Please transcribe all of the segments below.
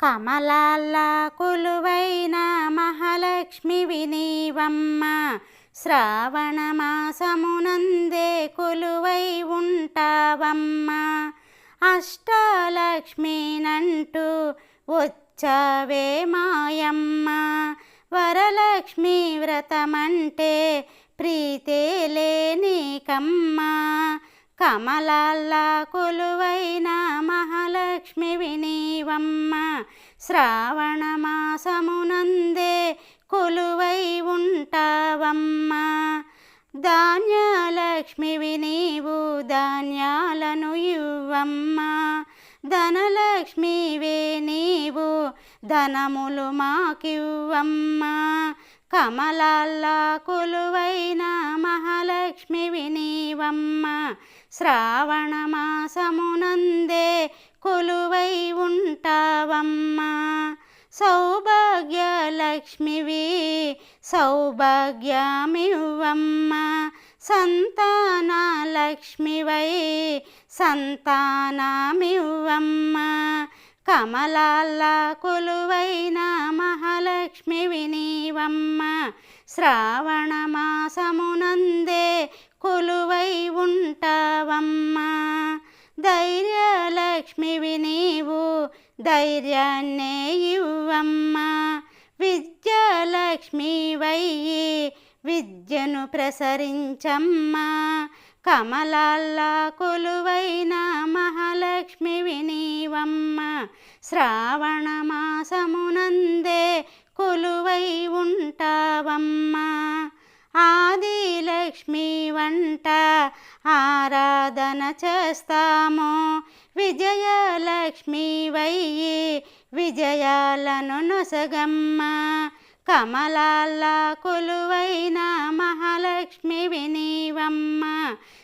కమలాల్లా కొలువైన మహాలక్ష్మివి నీవమ్మ, శ్రావణ మాసమునందే కొలువై ఉంటావమ్మ. అష్టాలక్ష్మినంటూ వచ్చావే మాయమ్మ, వరలక్ష్మి వ్రతమంటే ప్రీతేలే నీకమ్మ. కమలాల్లా కొలువైన మహాలక్ష్మివి నీవమ్మ, శ్రావణ మాసమునందే కొలువై ఉంటావమ్మ. ధాన్యలక్ష్మివి నీవు ధాన్యాలను ఇవ్వమ్మ, ధనలక్ష్మివే నీవు ధనములు మాకివ్వమ్మ. కమలాల్లా కొలువైన మహాలక్ష్మివి నీవమ్మ, శ్రావణ మాసమునందే కొలువై ఉంటావమ్మ. సౌభాగ్యలక్ష్మివి సౌభాగ్యమివ్వమ్మ, సంతానలక్ష్మివై సంతానమివ్వమ్మ. కమలాల్లా కొలువైన మహాలక్ష్మివి నీవమ్మ, శ్రావణ మాసమునందే కొలువై ఉంటావమ్మ. ధైర్యలక్ష్మివి నీవు ధైర్యాన్నే ఇవ్వమ్మ, విద్యాలక్ష్మివై విద్యను ప్రసరించమ్మ. కమలాల్లా కొలువైన మహాలక్ష్మివి నీవమ్మ, శ్రావణ మాసమునందే కొలువై ఉంటావమ్మ. ఆదిలక్ష్మి వంట ఆరాధన చేస్తాము, విజయలక్ష్మివై విజయాలను నొసగమ్మ. కమలాల్లా కొలువైన మహాలక్ష్మివి నీవమ్మ,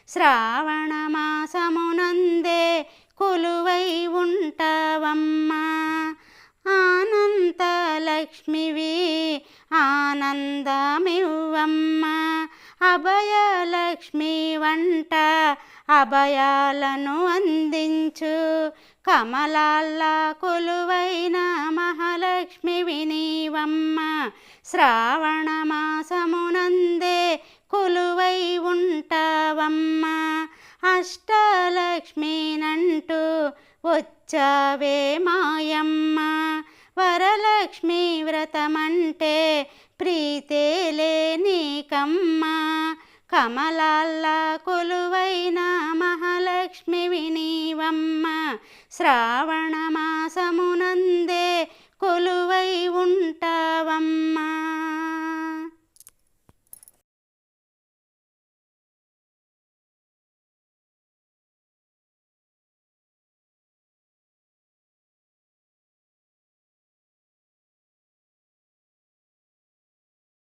శ్రావణ మాసమునందే కొలువై ఉంటావమ్మ. ఆనందలక్ష్మివి ఆనందమివ్వమ్మ, అభయలక్ష్మి వంట అభయాలను అందించు. కమలాల్లా కొలువైన మహాలక్ష్మివి నీవమ్మ, శ్రావణ మాసమునందే కొలువై ఉంటావమ్మ. అష్టలక్ష్మినంటూ వచ్చావే మాయమ్మ, వరలక్ష్మి వ్రతమంటే ప్రీతేలే నీకమ్మ. కమలాల్లా కొలువైన మహాలక్ష్మివి నీవమ్మ, శ్రావణ మాసమునందే